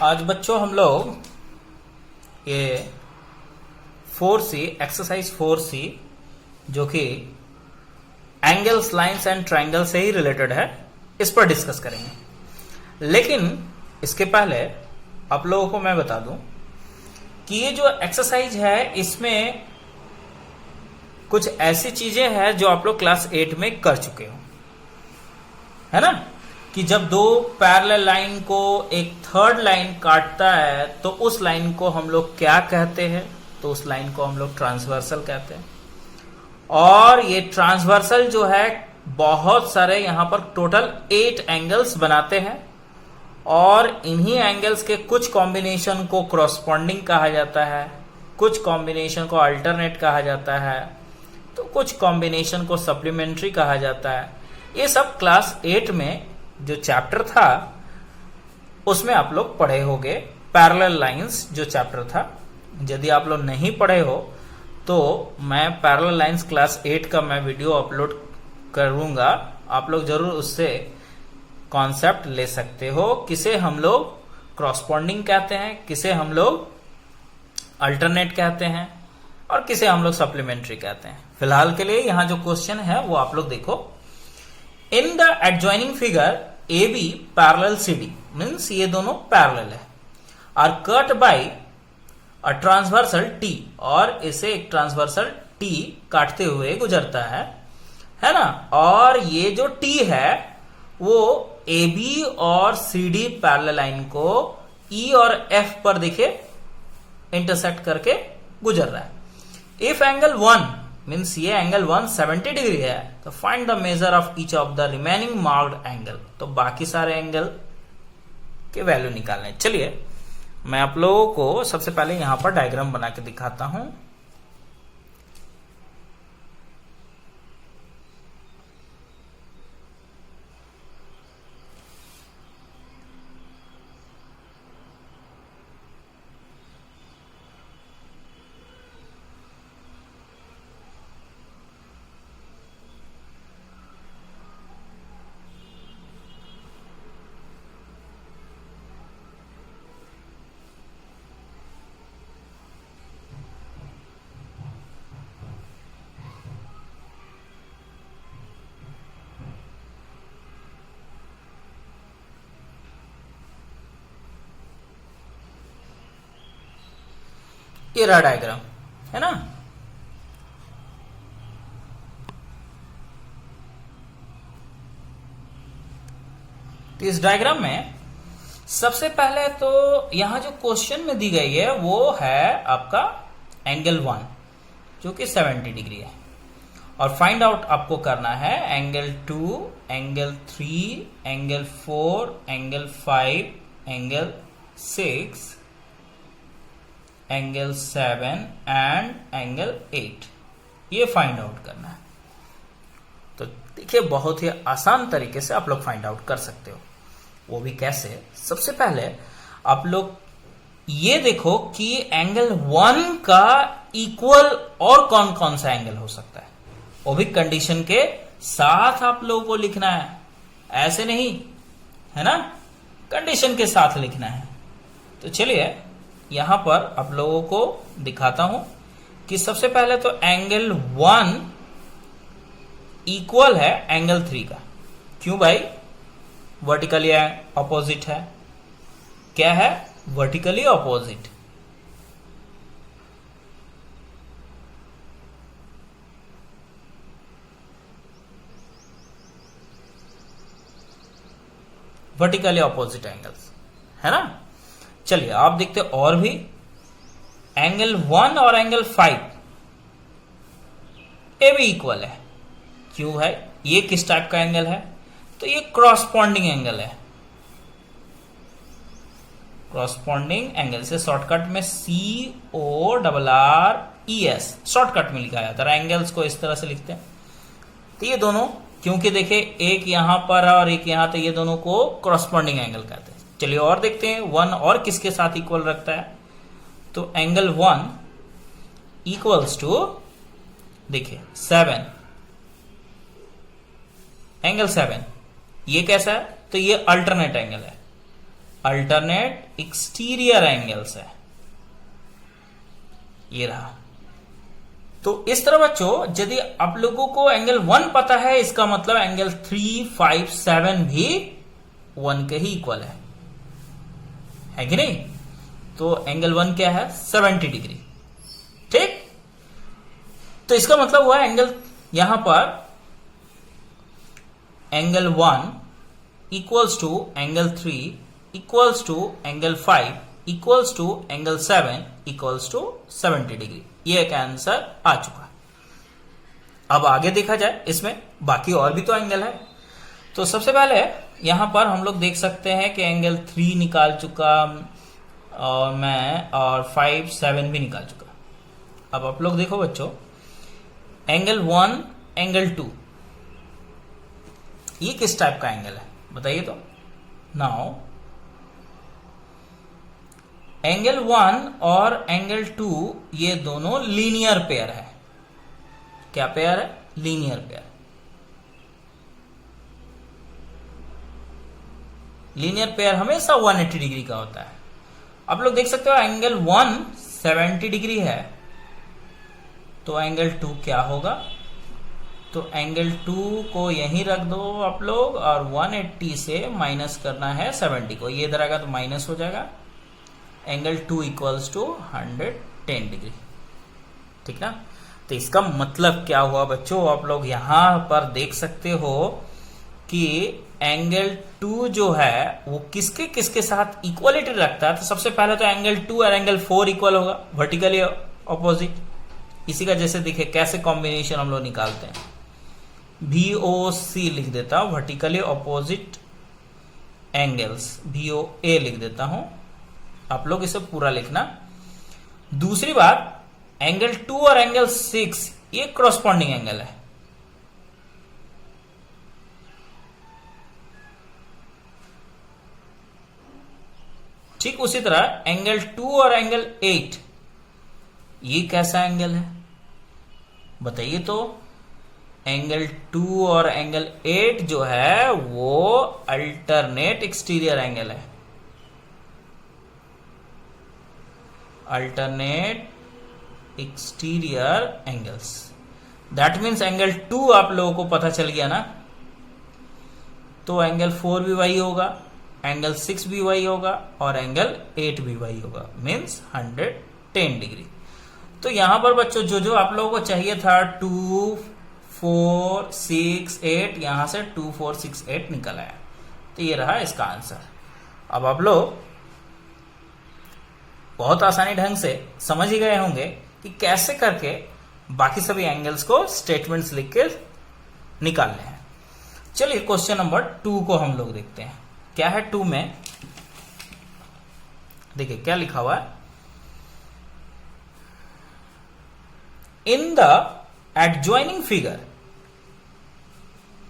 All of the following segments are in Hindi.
आज बच्चों हम लोग ये 4C एक्सरसाइज 4C जो कि एंगल्स लाइंस एंड ट्रायंगल से ही रिलेटेड है, इस पर डिस्कस करेंगे। लेकिन इसके पहले आप लोगों को मैं बता दूं कि ये जो एक्सरसाइज है इसमें कुछ ऐसी चीजें हैं जो आप लोग क्लास 8 में कर चुके हो, है ना। कि जब दो पैरेलल लाइन को एक थर्ड लाइन काटता है तो उस लाइन को हम लोग क्या कहते हैं, तो उस लाइन को हम लोग ट्रांसवर्सल कहते हैं। और ये ट्रांसवर्सल जो है बहुत सारे यहां पर टोटल 8 एंगल्स बनाते हैं और इन्हीं एंगल्स के कुछ कॉम्बिनेशन को क्रॉसपॉन्डिंग कहा जाता है, कुछ कॉम्बिनेशन को अल्टरनेट कहा जाता है, तो कुछ कॉम्बिनेशन को सप्लीमेंट्री कहा जाता है। ये सब क्लास 8 में जो चैप्टर था उसमें आप लोग पढ़े होंगे। पैरेलल लाइंस जो चैप्टर था, यदि आप लोग नहीं पढ़े हो तो मैं पैरेलल लाइंस क्लास 8 का मैं वीडियो अपलोड करूंगा, आप लोग जरूर उससे कॉन्सेप्ट ले सकते हो। किसे हम लोग क्रॉसपॉन्डिंग कहते हैं, किसे हम लोग अल्टरनेट कहते हैं और किसे हम लोग सप्लीमेंट्री कहते हैं। फिलहाल के लिए यहां जो क्वेश्चन है वो आप लोग देखो। In the adjoining figure AB parallel CD means ये दोनों पैरेलल है, are cut by a transversal T, और इसे एक ट्रांसवर्सल T काटते हुए गुजरता है ना। और ये जो T है वो AB और CD पैरेलल लाइन को E और F पर देखिए इंटरसेक्ट करके गुजर रहा है। इफ एंगल 1 मीन्स ये एंगल 170 डिग्री है तो find the measure of each of the remaining marked angle, तो बाकी सारे एंगल के वैल्यू निकालने। चलिए मैं आप लोगों को सबसे पहले यहां पर डायग्राम बना के दिखाता हूं। ये रहा डायग्राम, है ना। तो इस डायग्राम में सबसे पहले तो यहां जो क्वेश्चन में दी गई है वो है आपका एंगल 1 जो कि 70 डिग्री है, और फाइंड आउट आपको करना है angle 2, angle 3, angle 4, angle 5, angle 6, angle 7 and angle 8, ये फाइंड आउट करना है। तो देखिए बहुत ही आसान तरीके से आप लोग फाइंड आउट कर सकते हो। वो भी कैसे? सबसे पहले आप लोग ये देखो कि एंगल 1 का इक्वल और कौन कौन सा एंगल हो सकता है, वो भी कंडीशन के साथ आप लोगों को लिखना है, ऐसे नहीं, है ना, कंडीशन के साथ लिखना है। तो चलिए यहां पर आप लोगों को दिखाता हूं कि सबसे पहले तो एंगल 1 इक्वल है एंगल 3 का। क्यों भाई? वर्टिकली ऑपोजिट है। क्या है? Vertically opposite. Vertically opposite angles, है ना। चलिए आप देखते और भी एंगल 1 और एंगल 5 ये भी इक्वल है। क्यों है? ये किस टाइप का एंगल है? तो ये क्रॉसपॉन्डिंग एंगल है। क्रॉसपॉन्डिंग एंगल से शॉर्टकट में CORRES शॉर्टकट में लिखा जाता है। एंगल्स को इस तरह से लिखते हैं। तो ये दोनों, क्योंकि देखिए एक यहां पर है और एक यहां, तो ये दोनों को क्रॉसपॉन्डिंग एंगल कहते हैं। चलिए और देखते हैं 1 और किसके साथ इक्वल रखता है। तो एंगल 1 इक्वल्स टू देखिए 7, एंगल 7 ये कैसा है? तो ये अल्टरनेट एंगल है। अल्टरनेट एक्सटीरियर एंगल्स है, ये रहा। तो इस तरह बच्चों यदि आप लोगों को एंगल 1 पता है, इसका मतलब एंगल 3, 5, 7 भी 1 के ही इक्वल है कि नहीं? तो एंगल 1 क्या है? 70 डिग्री। ठीक, तो इसका मतलब हुआ एंगल, यहां पर angle 1 equals to angle 3 equals to angle 5 equals to angle 7 equals to 70 degree. ये एक आंसर आ चुका। अब आगे देखा जाए, इसमें बाकी और भी तो एंगल है। तो सबसे पहले यहां पर हम लोग देख सकते हैं कि एंगल 3 निकाल चुका और मैं, और 5, 7 भी निकाल चुका। अब आप लोग देखो बच्चों, एंगल 1, एंगल 2, ये किस टाइप का एंगल है बताइए तो। नाउ एंगल 1 और एंगल 2 ये दोनों लीनियर पेयर है। क्या पेयर है? Linear pair. लीनियर पेयर हमेशा 180 डिग्री का होता है। आप लोग देख सकते हो एंगल 1 70 डिग्री है, तो एंगल 2 क्या होगा? तो एंगल 2 को यहीं रख दो आप लोग, और 180 से माइनस करना है 70 को, ये इधर आएगा तो माइनस हो जाएगा। Angle 2 equals to 110 degree. ठीक ना? तो इसका मतलब क्या हुआ बच्चों, आप लोग यहां पर देख सकते हो कि एंगल 2 जो है वो किसके किसके साथ इक्वलिटी रखता है। तो सबसे पहले तो एंगल 2 और एंगल 4 इक्वल होगा, वर्टिकली ऑपोजिट। इसी का जैसे दिखे कैसे कॉम्बिनेशन हम लोग निकालते हैं, VOC लिख देता हूं, वर्टिकली ऑपोजिट एंगल्स, VOA लिख देता हूं। आप लोग इसे पूरा लिखना। दूसरी बात, एंगल 2 और एंगल 6 ये क्रॉसपॉन्डिंग एंगल है। ठीक उसी तरह एंगल 2 और एंगल 8 ये कैसा एंगल है बताइए तो। एंगल 2 और एंगल 8 जो है वो अल्टरनेट एक्सटीरियर एंगल है। Alternate exterior angles, that means angle 2 आप लोगों को पता चल गया ना, तो एंगल 4 भी वही होगा, एंगल 6 भी वही होगा, और एंगल 8 भी वही होगा, मीन्स 110 डिग्री। तो यहां पर बच्चों जो जो आप लोगों को चाहिए था 2, 4, 6, 8, यहां से 2, 4, 6, 8 निकल आया। तो ये रहा इसका आंसर। अब आप लोग बहुत आसानी ढंग से समझ ही गए होंगे कि कैसे करके बाकी सभी एंगल्स को स्टेटमेंट्स लिख के निकालने हैं। चलिए क्वेश्चन नंबर 2 को हम लोग देखते हैं। क्या है 2 में, देखिए क्या लिखा हुआ है। In the adjoining figure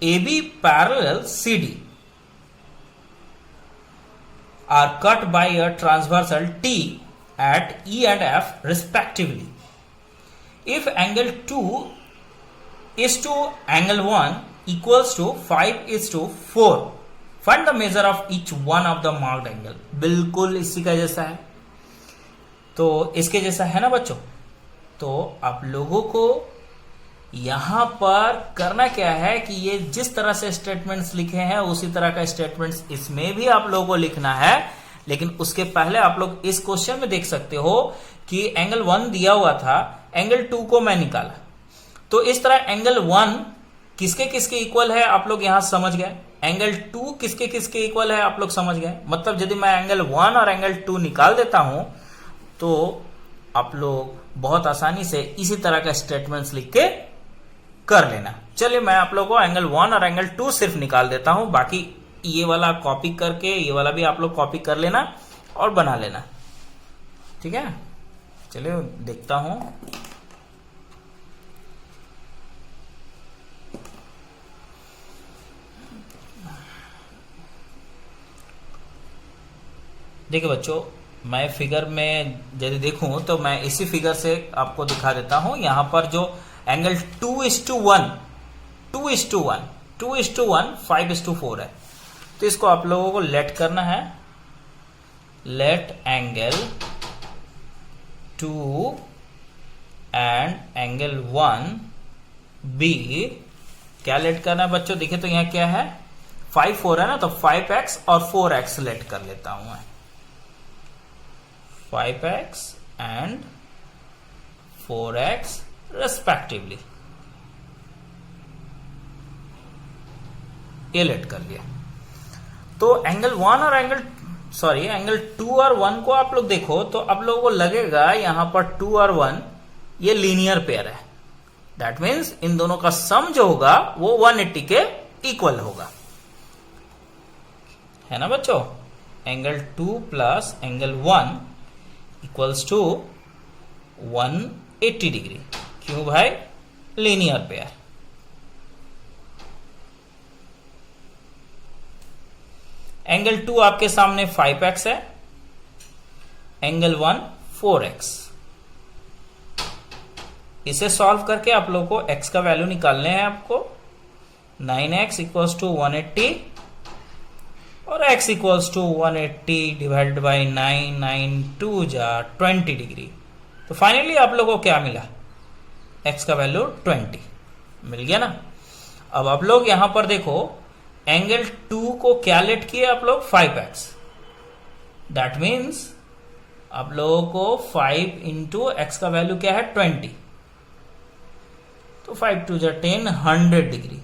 AB parallel CD are cut by a transversal T at E and F respectively. If angle 2 is to angle 1 equals to 5 is to 4, find the measure of each one of the marked angle. बिल्कुल इसी का जैसा है, तो इसके जैसा है ना बच्चों। तो आप लोगों को यहां पर करना क्या है कि ये जिस तरह से स्टेटमेंट्स लिखे हैं उसी तरह का स्टेटमेंट्स इसमें भी आप लोगों को लिखना है। लेकिन उसके पहले आप लोग इस क्वेश्चन में देख सकते हो कि एंगल 1 दिया हुआ था, एंगल 2 को मैं निकाला, तो इस तरह एंगल 1 किसके किसके इक्वल है आप लोग यहां समझ गए, एंगल 2 किसके किसके इक्वल है आप लोग समझ गए। मतलब यदि मैं एंगल 1 और एंगल 2 निकाल देता हूं तो आप लोग बहुत आसानी से इसी तरह का स्टेटमेंट्स लिख के कर लेना। चलिए मैं आप लोगों को एंगल 1 और एंगल 2 सिर्फ निकाल देता हूं, बाकी ये वाला कॉपी करके ये वाला भी आप लोग कॉपी कर लेना और बना लेना। ठीक है, चलिए देखता हूं। देखिए बच्चों, मैं फिगर में यदि देखूं तो मैं इसी फिगर से आपको दिखा देता हूं। यहां पर जो एंगल 2:1, 2:1, 5:4 है, तो इसको आप लोगों को लेट करना है let angle 2 and angle 1 be, क्या लेट करना है बच्चों? देखिए तो यहां क्या है, 5 4 है ना, तो 5x और 4x लेट कर लेता हूं मैं, 5x एंड 4x रेस्पेक्टिवली, ये लेट कर लिया। तो एंगल 1 और एंगल 2 और 1 को आप लोग देखो तो आप लोगों को लगेगा यहां पर 2 और 1 ये लीनियर पेयर है। दैट मीन्स इन दोनों का सम जो होगा वो 180 के इक्वल होगा, है ना बच्चों? Angle 2 plus angle 1 equals to 180 degree. क्यों भाई? Linear pair. एंगल 2 आपके सामने 5x है, एंगल 1 4x। इसे सॉल्व करके आप लोगों को x का वैल्यू निकालने हैं आपको। 9x इक्वल्स टू 180 और x equals to 180 divided by 9, 9 2 जा 20 डिग्री। तो फाइनली आप लोगों को क्या मिला? x का वैल्यू 20 मिल गया ना। अब आप लोग यहां पर देखो, एंगल 2 को क्या लेट किए आप लोग? 5x। दैट मीन्स आप लोगों को 5 इंटू एक्स का वैल्यू क्या है? 20। तो 5 2 जा 10, 100 डिग्री।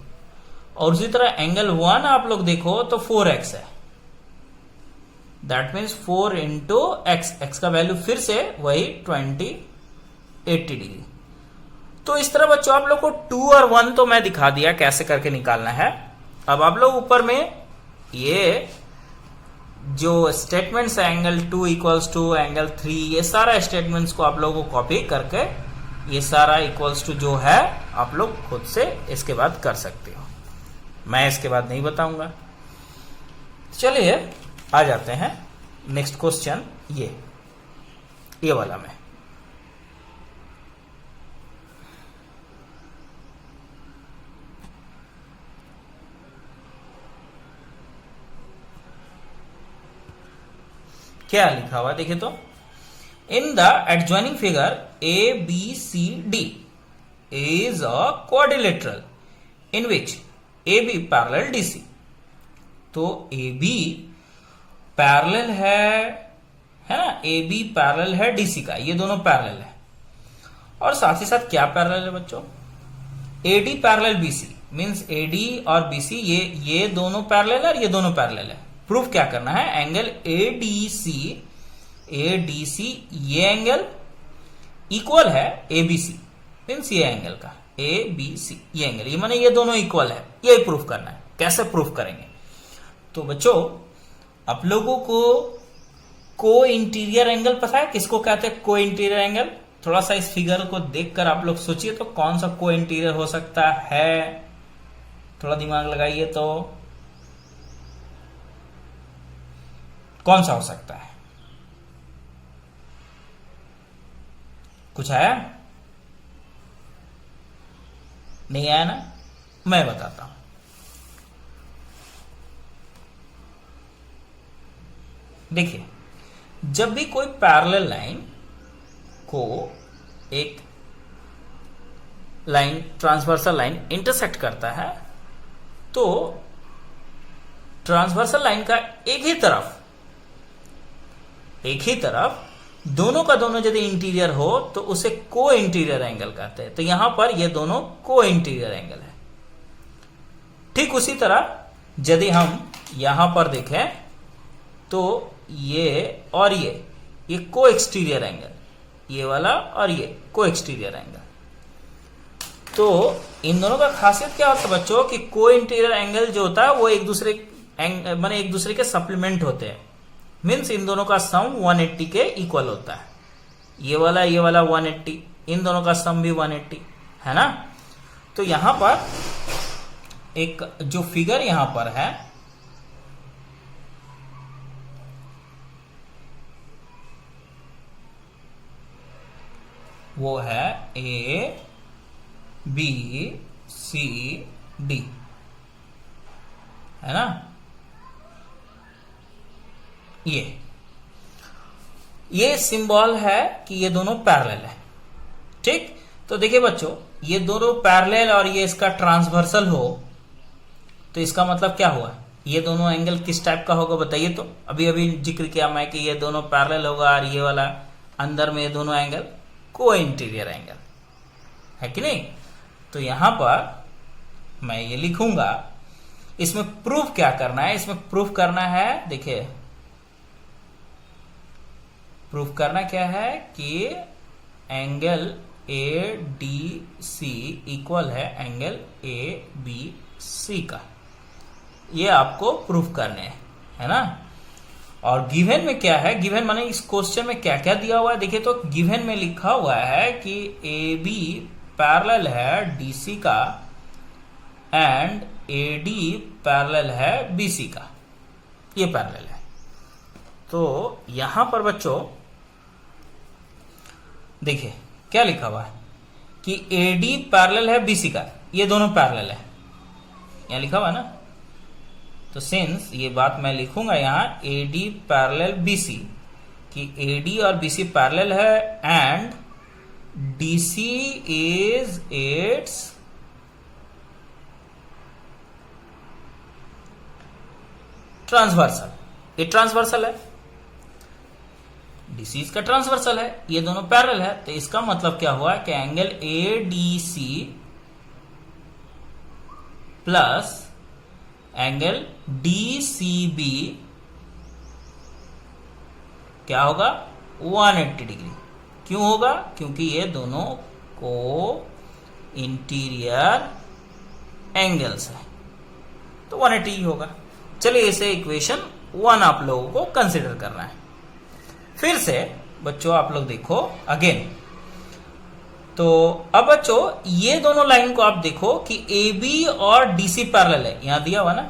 और उसी तरह एंगल 1 आप लोग देखो तो 4x है। दैट मीन्स 4 इंटू एक्स का वैल्यू फिर से वही 20, 80 डिग्री। तो इस तरह बच्चों आप लोग को 2 और 1 तो मैं दिखा दिया कैसे करके निकालना है। अब आप लोग ऊपर में ये जो स्टेटमेंट्स है, एंगल 2 इक्वल्स टू एंगल 3, ये सारा स्टेटमेंट्स को आप लोगों को कॉपी करके ये सारा इक्वल्स टू जो है आप लोग खुद से इसके बाद कर सकते हो। मैं इसके बाद नहीं बताऊंगा। चलिए आ जाते हैं नेक्स्ट क्वेश्चन, ये वाला में। क्या लिखा हुआ देखिए तो, in the adjoining figure A B C D is a quadrilateral in which A B parallel D C. तो ए बी पैरेलल है ना, ए बी पैरेलल है डीसी का, ये दोनों पैरेलल है। और साथ ही साथ क्या पैरेलल है बच्चों? AD parallel BC, means AD और बीसी ये दोनों पैरेलल है और ये दोनों पैरेलल है। प्रूफ क्या करना है? एंगल एडीसी ये एंगल इक्वल है एबीसी, मींस ये एंगल का एबीसी ये एंगल, ये माने ये दोनों इक्वल है, यही प्रूफ करना है। कैसे प्रूफ करेंगे? तो बच्चों आप लोगों को को इंटीरियर एंगल पता है किसको कहते हैं? को इंटीरियर एंगल। थोड़ा सा इस फिगर को देखकर आप लोग सोचिए तो कौन सा को इंटीरियर हो सकता है? थोड़ा दिमाग लगाइए तो कौन सा हो सकता है? कुछ आया? नहीं आया ना? मैं बताता हूं। देखिए, जब भी कोई पैरेलल लाइन को एक लाइन, ट्रांसवर्सल लाइन इंटरसेक्ट करता है, तो ट्रांसवर्सल लाइन का एक ही तरफ दोनों का दोनों यदि इंटीरियर हो तो उसे को इंटीरियर एंगल कहते हैं। तो यहां पर ये दोनों को इंटीरियर एंगल है। ठीक उसी तरह यदि हम यहां पर देखें तो ये और ये को एक्सटीरियर एंगल, ये वाला और ये को एक्सटीरियर एंगल। तो इन दोनों का खासियत क्या होता है बच्चों कि को इंटीरियर एंगल जो होता है वो एक दूसरे के सप्लीमेंट होते हैं। मीन्स इन दोनों का सम 180 के इक्वल होता है। ये वाला 180, इन दोनों का सम भी 180 है ना। तो यहां पर एक जो फिगर यहां पर है वो है ए बी सी डी, है ना। ये ये सिंबल है कि ये दोनों पैरेलल है। ठीक, तो देखिए बच्चों, ये दोनों पैरेलल और ये इसका ट्रांसवर्सल हो तो इसका मतलब क्या हुआ, ये दोनों एंगल किस टाइप का होगा बताइए। तो अभी अभी जिक्र किया मैं कि ये दोनों पैरेलल होगा और ये वाला अंदर में ये दोनों एंगल को इंटीरियर एंगल है कि नहीं। तो यहां पर मैं ये लिखूंगा, इसमें प्रूफ क्या करना है, इसमें प्रूफ करना है, देखिए प्रूफ करना क्या है कि angle A D C equal है एंगल ए बी सी का, ये आपको प्रूफ करने है ना। और गिवन में क्या है, गिवन माने इस क्वेश्चन में क्या क्या दिया हुआ है, देखिए तो गिवन में लिखा हुआ है कि ए बी पैरेलल है डी सी का एंड ए डी पैरेलल है बी सी का, ये पैरेलल है। तो यहां पर बच्चों देखिए क्या लिखा हुआ है कि ए डी पैरेलल है बी सी का, ये दोनों पैरेलल है, यहां लिखा हुआ है ना। तो सिंस ये बात मैं लिखूंगा यहां A D parallel B C, कि ए डी और बी सी पैरेलल है and D C is its transversal, ये ट्रांसवर्सल है, डीसी इसका ट्रांसवर्सल है, ये दोनों पैरेलल है। तो इसका मतलब क्या हुआ कि angle A D C plus angle D C B क्या होगा 180 डिग्री। क्यों होगा, क्योंकि ये दोनों को इंटीरियर एंगल्स है, तो 180 ही होगा। चलिए इसे इक्वेशन 1 आप लोगों को कंसिडर करना है। फिर से बच्चों आप लोग देखो अगेन, तो अब बच्चों ये दोनों लाइन को आप देखो कि ए बी और डी सी पैरेलल है, यहां दिया हुआ ना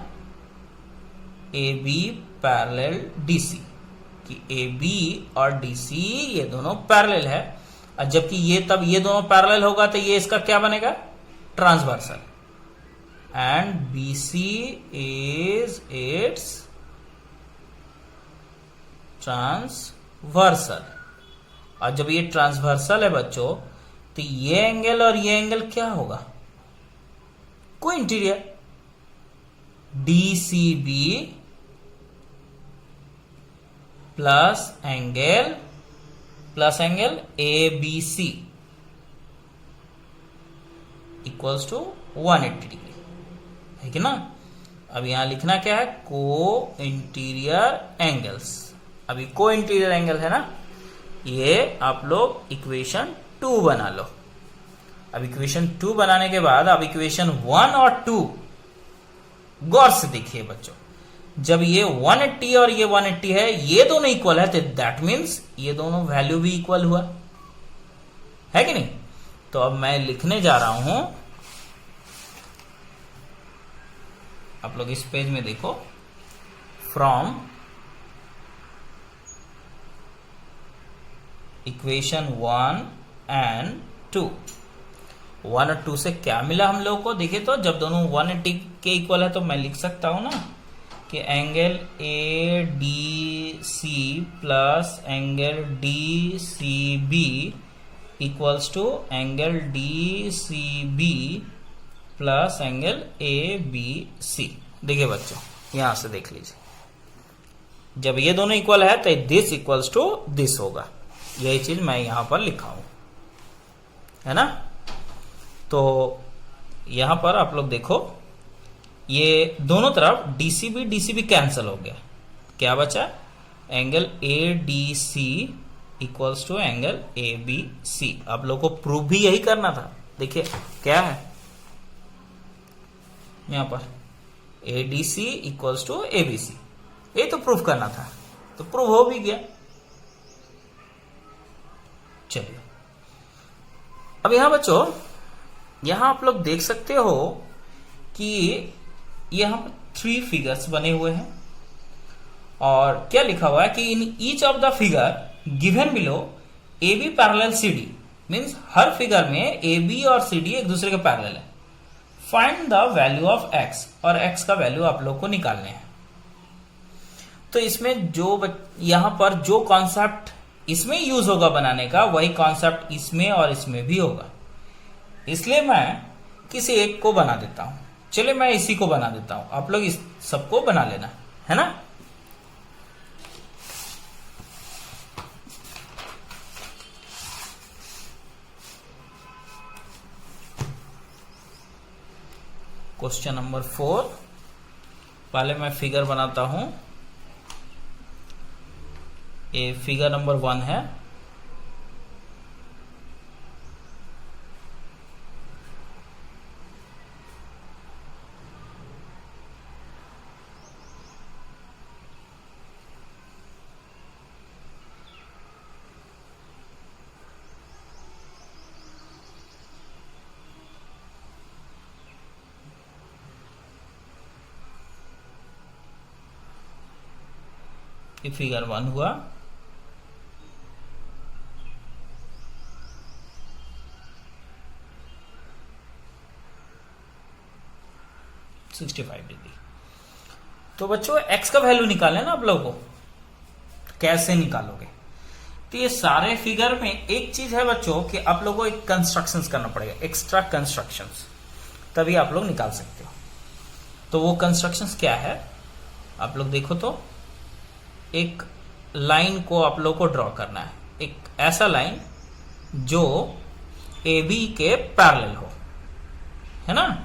A B parallel D C, कि ए बी और डी सी ये दोनों पैरेलल है, और जबकि ये तब ये दोनों पैरेलल होगा तो ये इसका क्या बनेगा transversal, and B C is its transversal. और जब ये ट्रांसवर्सल है बच्चों तो ये एंगल और ये एंगल क्या होगा को interior, D C B plus angle A B C equals to 180 degree, है कि ना। अब यहां लिखना क्या है को इंटीरियर एंगल्स, अभी को इंटीरियर एंगल है ना, ये आप लोग इक्वेशन 2 बना लो। अब इक्वेशन 2 बनाने के बाद अब इक्वेशन 1 और 2 गौर से देखिए बच्चों, जब ये 180 और ये 180 है, ये दोनों इक्वल है, तो दैट मीन्स ये दोनों वैल्यू भी इक्वल हुआ, है कि नहीं। तो अब मैं लिखने जा रहा हूं, आप लोग इस पेज में देखो, फ्रॉम इक्वेशन 1 एंड 2, 1 और 2 से क्या मिला हम लोगों को, देखिए तो जब दोनों 180 के इक्वल है तो मैं लिख सकता हूं ना कि angle A D C plus angle D C B equals to angle D C B plus angle A B C. देखिए बच्चों यहां से देख लीजिए, जब ये दोनों इक्वल है तो दिस इक्वल्स टू दिस होगा, यही चीज मैं यहां पर लिखा हूं, है ना। तो यहां पर आप लोग देखो, ये दोनों तरफ डीसीबी कैंसिल हो गया, क्या बचा angle A D C equals to angle A B C. आप लोग को प्रूफ भी यही करना था, देखिए क्या है यहां पर A D C equals to A B C, ये तो प्रूफ करना था, तो प्रूफ हो भी गया। चलिए अब यहां बच्चों, यहां आप लोग देख सकते हो कि यहां पर 3 फिगर्स बने हुए हैं, और क्या लिखा हुआ है कि in each of the figure given below A B parallel C D, means हर फिगर में ए बी और सी डी एक दूसरे के पैरेलल है। Find the value of x, और एक्स का वैल्यू आप लोग को निकालने हैं। तो इसमें जो यहां पर जो कॉन्सेप्ट इसमें यूज होगा बनाने का, वही कॉन्सेप्ट इसमें और इसमें भी होगा। इसलिए मैं किसी एक को बना देता हूं। चलिए मैं इसी को बना देता हूं, आप लोग इस सबको बना लेना है ना। क्वेश्चन नंबर 4, पहले मैं फिगर बनाता हूं। ये फिगर नंबर 1 है। ये फिगर 1 हुआ। $65 तो बच्चों x का वैल्यू निकाले ना आप लोगों को, कैसे निकालोगे? तो ये सारे फिगर में एक चीज है बच्चों कि आप लोगों को एक कंस्ट्रक्शंस करना पड़ेगा, एक्स्ट्रा कंस्ट्रक्शंस, तभी आप लोग निकाल सकते हो। तो वो कंस्ट्रक्शंस क्या है आप लोग देखो तो, एक लाइन को आप लोग को ड्रॉ करना है, एक ऐसा लाइन जो ए बी के पैरेलल हो, है ना।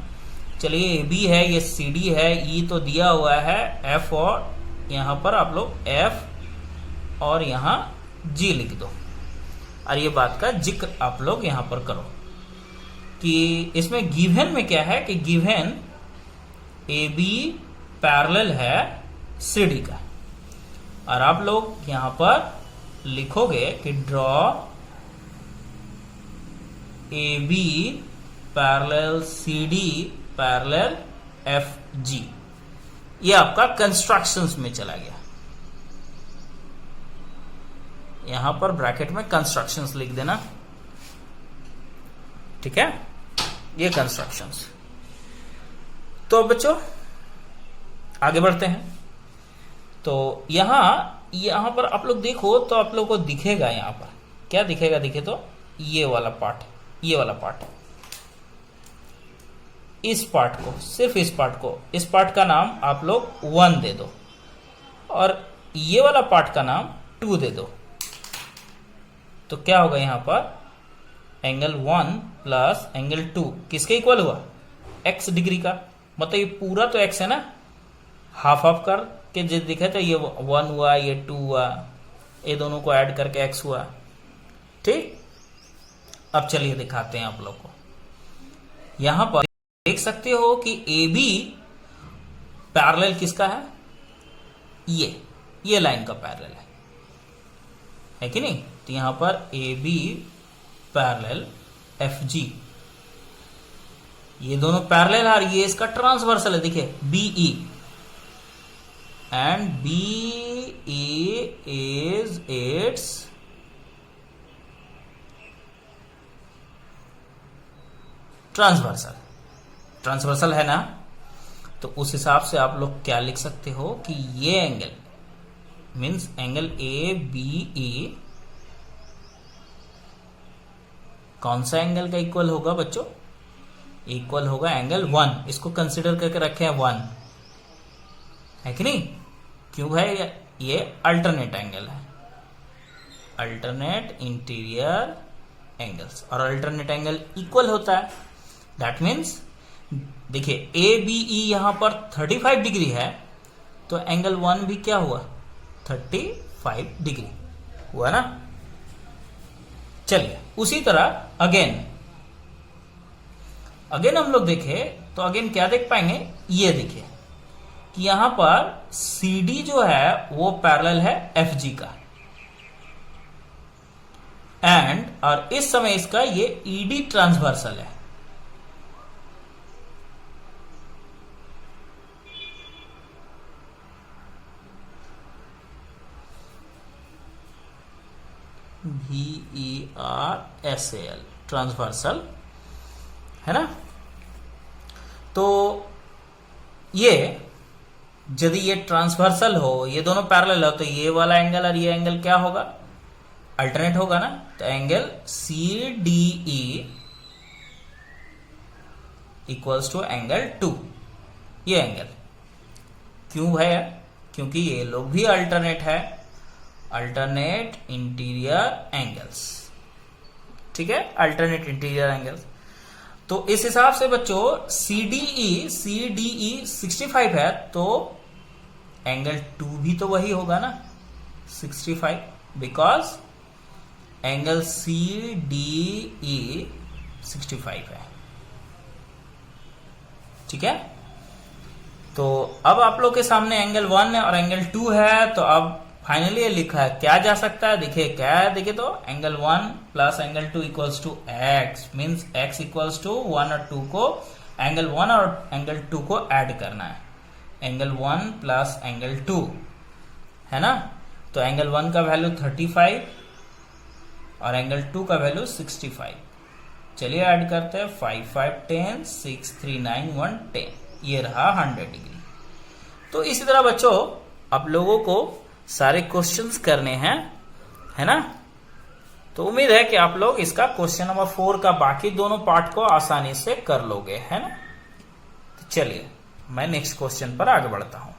चलिए ए बी है, ये सी डी है, ई तो दिया हुआ है एफ, और यहां पर आप लोग एफ और यहां जी लिख दो, और ये बात का जिक्र आप लोग यहां पर करो कि इसमें गिवन में क्या है कि गिवन ए बी पैरेलल है सी डी का, और आप लोग यहां पर लिखोगे कि draw A B parallel C D parallel F G. ये आपका कंस्ट्रक्शंस में चला गया, यहां पर ब्रैकेट में कंस्ट्रक्शंस लिख देना, ठीक है। ये कंस्ट्रक्शंस। तो बच्चों आगे बढ़ते हैं। तो यहां पर आप लोग देखो तो आप लोग को दिखेगा, यहां पर क्या दिखेगा, दिखे तो ये वाला पार्ट, ये वाला पार्ट, इस पार्ट को, सिर्फ इस पार्ट को, इस पार्ट का नाम आप लोग 1 दे दो, और ये वाला पार्ट का नाम 2 दे दो। तो क्या होगा यहां पर एंगल 1 प्लस एंगल 2 किसके इक्वल हुआ, x डिग्री का। मतलब ये पूरा तो x है ना, हाफ हाफ कर के जो दिखा था, ये 1 हुआ, ये 2 हुआ, ये दोनों को ऐड करके x हुआ, ठीक। अब चलिए दिखाते हैं आप लोग को। यहां पर देख सकते हो कि ए बी पैरेलल किसका है, ये लाइन का पैरेलल है कि नहीं। तो यहां पर A B parallel F G, ये दोनों पैरेलल है, और ये इसका ट्रांसवर्सल है, देखिए BE, and BE is its transversal. Transversal है ना, तो उस हिसाब से आप लोग क्या लिख सकते हो कि ये angle means angle A B E कौन सा एंगल का इक्वल होगा बच्चों, इक्वल होगा एंगल 1। इसको कंसिडर करके रखे हैं 1, है कि नहीं। क्यों है, ये अल्टरनेट एंगल है, अल्टरनेट इंटीरियर एंगल्स, और अल्टरनेट एंगल इक्वल होता है। दैट मीन्स देखिए ए बी ई यहां पर 35 डिग्री है, तो एंगल 1 भी क्या हुआ, 35 डिग्री हुआ ना। चलिए उसी तरह अगेन हम लोग देखें तो अगेन क्या देख पाएंगे, ये देखिए कि यहां पर सी डी जो है वो पैरेलल है एफ जी का, एंड और इस समय इसका ये ई डी ट्रांसवर्सल है। VERSAL ट्रांसवर्सल है ना। तो ये यदि ये ट्रांसवर्सल हो, ये दोनों पैरेलल हो, तो ये वाला एंगल और ये एंगल क्या होगा, अल्टरनेट होगा ना, तो angle C D E equals to angle 2, ये एंगल। क्यों है? क्योंकि ये लोग भी अल्टरनेट है, अल्टरनेट इंटीरियर एंगल्स। ठीक है, अल्टरनेट इंटीरियर एंगल्स। तो इस हिसाब से बच्चों CDE 65 है, तो एंगल 2 भी तो वही होगा ना 65, बिकॉज एंगल CDE 65 है। ठीक है, तो अब आप लोग के सामने एंगल 1 है और एंगल 2 है, तो अब फाइनली ये लिखा है, क्या जा सकता है, देखिए क्या है, देखिए तो angle 1 plus angle 2 equals to x, means x equals to 1 और 2 को, एंगल 1 और एंगल 2 को ऐड करना है, एंगल 1 प्लस एंगल 2 है ना। तो एंगल 1 का वैल्यू 35 और एंगल 2 का वैल्यू 65। चलिए ऐड करते हैं, 5 5 10 6 3 9 1 10, ये रहा 100 डिग्री। तो इसी तरह बच्चों आप लोगों को सारे क्वेश्चंस करने हैं, है ना। तो उम्मीद है कि आप लोग इसका क्वेश्चन नंबर 4 का बाकी दोनों पार्ट को आसानी से कर लोगे, है ना। तो चलिए मैं नेक्स्ट क्वेश्चन पर आगे बढ़ता हूं।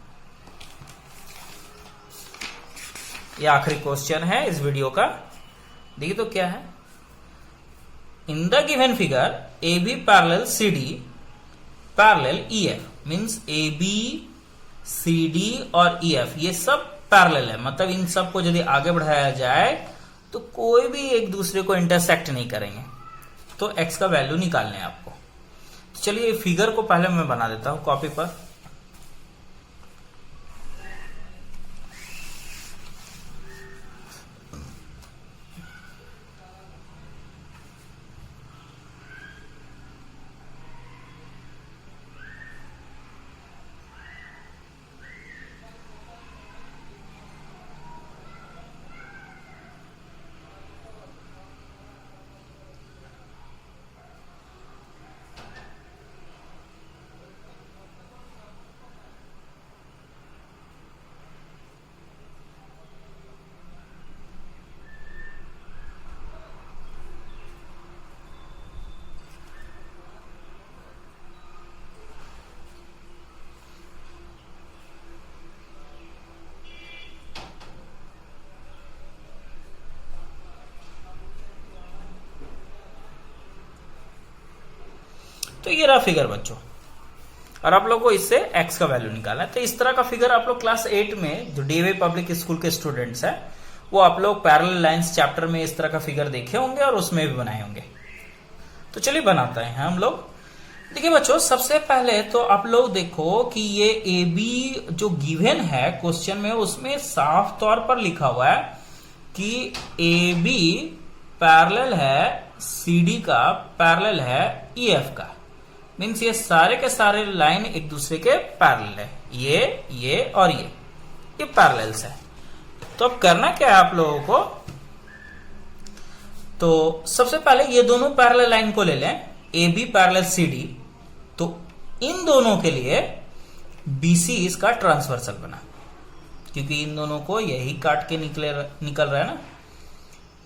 ये आखिरी क्वेश्चन है इस वीडियो का। देखिए तो क्या है, in the given figure A B parallel C D parallel E F, means A B C D और ई एफ ये सब पैरेलल है, मतलब इन सबको यदि आगे बढ़ाया जाए तो कोई भी एक दूसरे को इंटरसेक्ट नहीं करेंगे, तो एक्स का वैल्यू निकालने है आपको। तो चलिए फिगर को पहले मैं बना देता हूं कॉपी पर। तो ये रहा फिगर बच्चों, और आप लोग को इससे एक्स का वैल्यू निकालना है। तो इस तरह का फिगर आप लोग क्लास 8 में जो डीएवी पब्लिक स्कूल के स्टूडेंट्स हैं वो आप लोग पैरेलल लाइंस चैप्टर में इस तरह का फिगर देखे होंगे और उसमें भी बनाए होंगे। तो चलिए बनाते हैं हम लोग। देखिए बच्चों सबसे पहले तो आप लोग देखो कि ये ए बी जो गिवन है क्वेश्चन में, उसमें साफ तौर पर लिखा हुआ है कि ए बी पैरेलल है सी डी का, पैरेलल है ई एफ का, मीन्स ये सारे के सारे लाइन एक दूसरे के पैरेलल है, ये और ये पैरेलल्स है। तो अब करना क्या है आप लोगों को, तो सबसे पहले ये दोनों पैरेलल लाइन को ले लें, A B parallel C D, तो इन दोनों के लिए बीसी इसका ट्रांसवर्सल बना, क्योंकि इन दोनों को यही काट के निकल रहा है ना।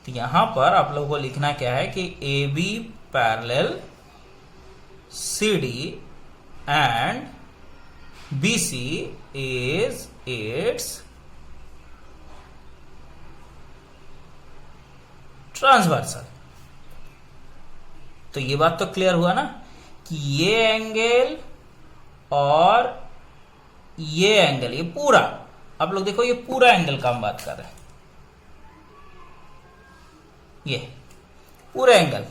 तो यहां पर आप लोगों को लिखना क्या है कि A B parallel CD and BC is its transversal. तो ये बात तो क्लियर हुआ ना कि ये एंगल और ये एंगल, ये पूरा आप लोग देखो, ये पूरा एंगल का हम बात कर रहे हैं, ये पूरे एंगल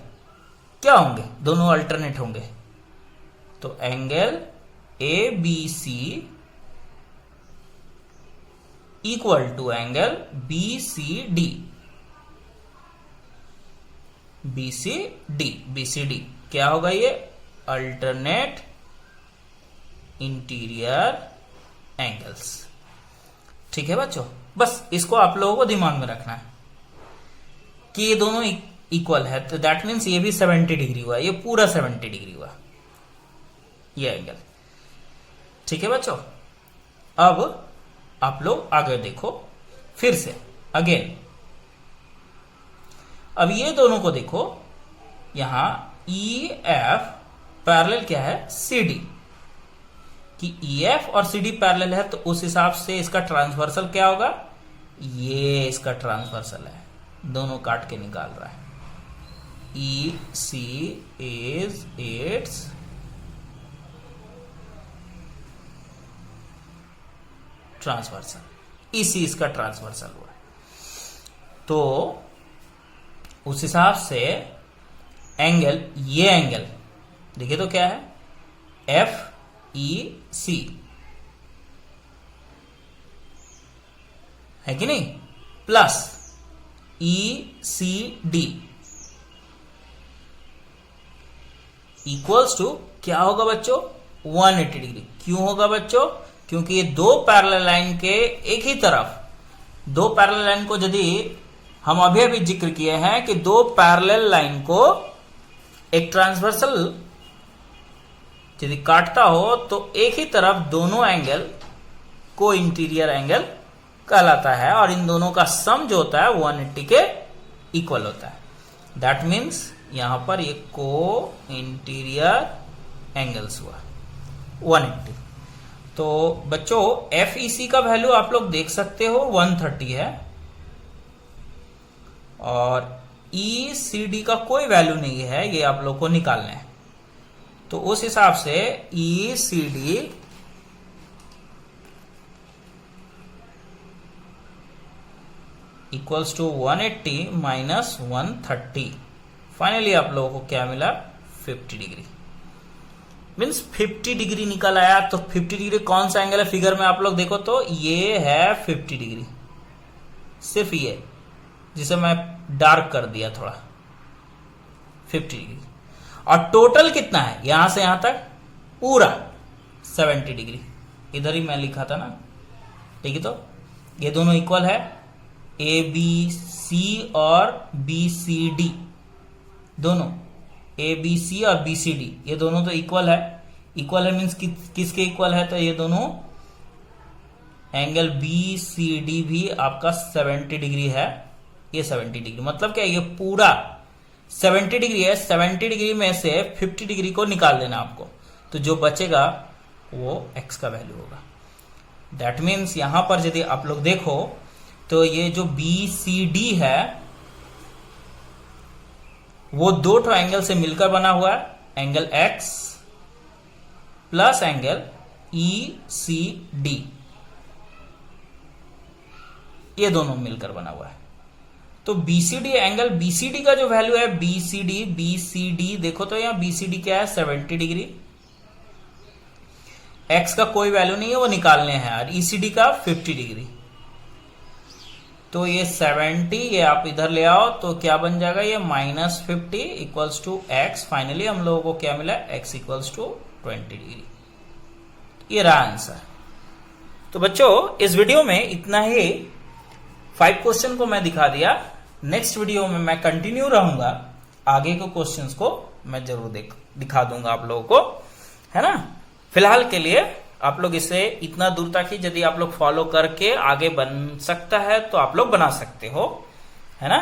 क्या होंगे, दोनों अल्टरनेट होंगे। तो angle A B C equal to angle B C D, BCD क्या होगा, ये अल्टरनेट इंटीरियर एंगल्स। ठीक है बच्चों, बस इसको आप लोगों को दिमाग में रखना है कि ये दोनों इक्वल है, तो दैट मीन्स ये भी 70 डिग्री हुआ, ये पूरा 70 डिग्री हुआ ये एंगल। ठीक है बच्चों, अब आप लोग आगे देखो फिर से अगेन, अब ये दोनों को देखो, यहां ई एफ पैरेलल क्या है, सी डी, कि ई एफ और सी डी पैरेलल है, तो उस हिसाब से इसका ट्रांसवर्सल क्या होगा, ये इसका ट्रांसवर्सल है, दोनों काट के निकाल रहा है। ई सी इज इट्स ट्रांसवर्सल, इसी इसका ट्रांसवर्सल हुआ। तो उस हिसाब से एंगल, ये एंगल देखिए तो क्या है, एफ ई सी है कि नहीं, plus E C D equals to क्या होगा बच्चों, 180 डिग्री। क्यों होगा बच्चों, क्योंकि ये दो पैरेलल लाइन के एक ही तरफ, दो पैरेलल लाइन को यदि हम अभी अभी जिक्र किए हैं कि दो पैरेलल लाइन को एक ट्रांसवर्सल यदि काटता हो तो एक ही तरफ दोनों एंगल को इंटीरियर एंगल कहलाता है, और इन दोनों का सम जो होता है 180 के इक्वल होता है। दैट मीन्स यहां पर ये को इंटीरियर एंगल्स हुआ 180। तो बच्चों एफ ई सी का वैल्यू आप लोग देख सकते हो 130 है, और ई सी डी का कोई वैल्यू नहीं है, ये आप लोग को निकालना है। तो उस हिसाब से E C D equals to 180 minus 130। Finally आप लोगों को क्या मिला, 50 डिग्री। मीन्स 50 डिग्री निकल आया। तो 50 डिग्री कौन सा एंगल है फिगर में आप लोग देखो तो ये है 50 डिग्री, सिर्फ ये जिसे मैं डार्क कर दिया थोड़ा, 50 डिग्री। और टोटल कितना है यहां से यहां तक, पूरा 70 डिग्री। इधर ही मैं लिखा था ना, ठीक है। तो ये दोनों इक्वल है, ए बी सी और बी सी डी, दोनों ए बी सी और बी सी डी ये दोनों तो इक्वल है। इक्वल है मीन्स किसके इक्वल है, तो ये दोनों एंगल बी सी डी भी आपका 70 डिग्री है, ये 70 डिग्री। मतलब क्या, ये पूरा 70 डिग्री है। 70 डिग्री में से 50 डिग्री को निकाल देना आपको, तो जो बचेगा वो x का वैल्यू होगा। दैट मीन्स यहां पर यदि आप लोग देखो तो ये जो बी सी डी है वो दो एंगल से मिलकर बना हुआ है, angle x plus angle E C D, ये दोनों मिलकर बना हुआ है। तो बीसीडी एंगल, बीसीडी का जो वैल्यू है बीसीडी देखो तो यहां बीसीडी क्या है, 70 डिग्री। x का कोई वैल्यू नहीं है, वो निकालने हैं। और ईसीडी का 50 डिग्री। तो ये 70, ये आप इधर ले आओ तो क्या बन जाएगा, ये -50 इक्वल्स टू x। फाइनली हम लोगों को क्या मिला, x इक्वल्स टू 20 डिग्री। ये रहा आंसर। तो बच्चों इस वीडियो में इतना ही, 5 क्वेश्चन को मैं दिखा दिया। नेक्स्ट वीडियो में मैं कंटिन्यू रहूंगा, आगे के क्वेश्चंस को मैं जरूर दिखा दूंगा आप लोगों को, है ना। फिलहाल के लिए आप लोग इसे इतना दूर तक ही यदि आप लोग फॉलो करके आगे बन सकता है तो आप लोग बना सकते हो, है ना।